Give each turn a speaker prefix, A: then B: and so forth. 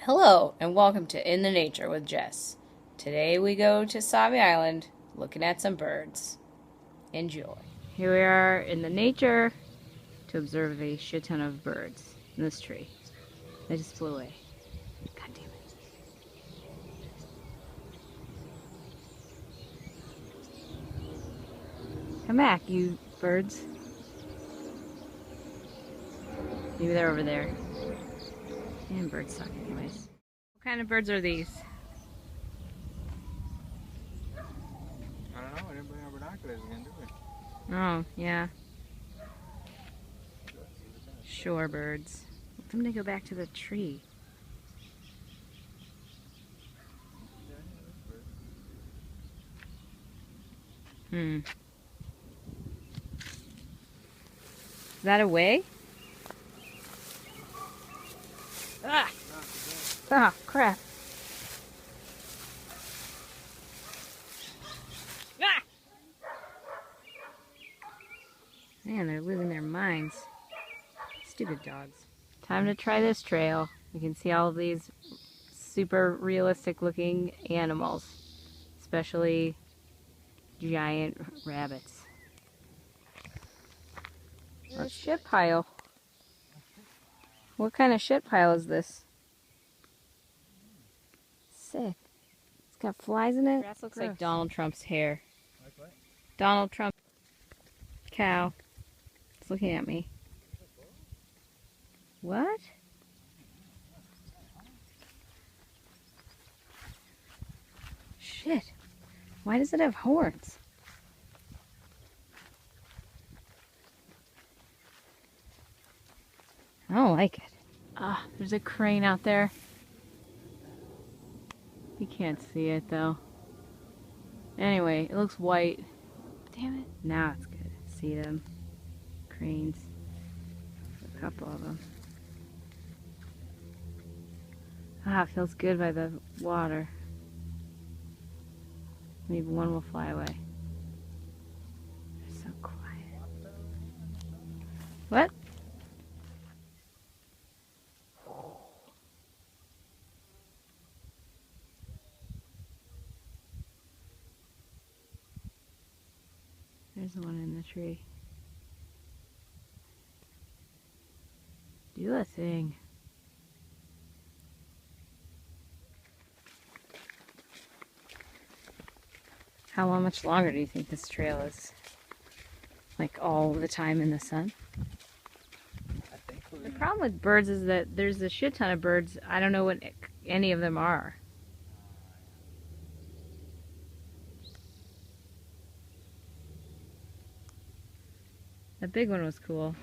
A: Hello, and welcome to In the Nature with Jess. Today we go to Sauvie Island looking at some birds. Enjoy. Here we are in the nature to observe a shit ton of birds in this tree. They just flew away. God damn it. Come back, you birds. Maybe they're over there. And birds suck anyways. What kind of birds are these?
B: I don't know, I didn't bring our binoculars again, did we?
A: Oh, yeah. Shorebirds. Let them go back to the tree. Is that a way? Ah! Ah, crap. Ah! Man, they're losing their minds. Stupid dogs. Time to try this trail. We can see all of these super realistic looking animals, especially giant rabbits. A shit pile. What kind of shit pile is this? Sick. It's got flies in it. Grass looks like Donald Trump's hair.
B: Like what?
A: Donald Trump cow. It's looking at me. What? Shit. Why does it have horns? I don't like it. Ah, there's a crane out there. You can't see it though. Anyway, it looks white. Damn it. Now it's good. See them. Cranes. A couple of them. Ah, it feels good by the water. Maybe one will fly away. They're so quiet. What? There's the one in the tree. Do a thing. How much longer do you think this trail is? Like all the time in the sun? The problem with birds is that there's a shit ton of birds. I don't know what any of them are. That big one was cool.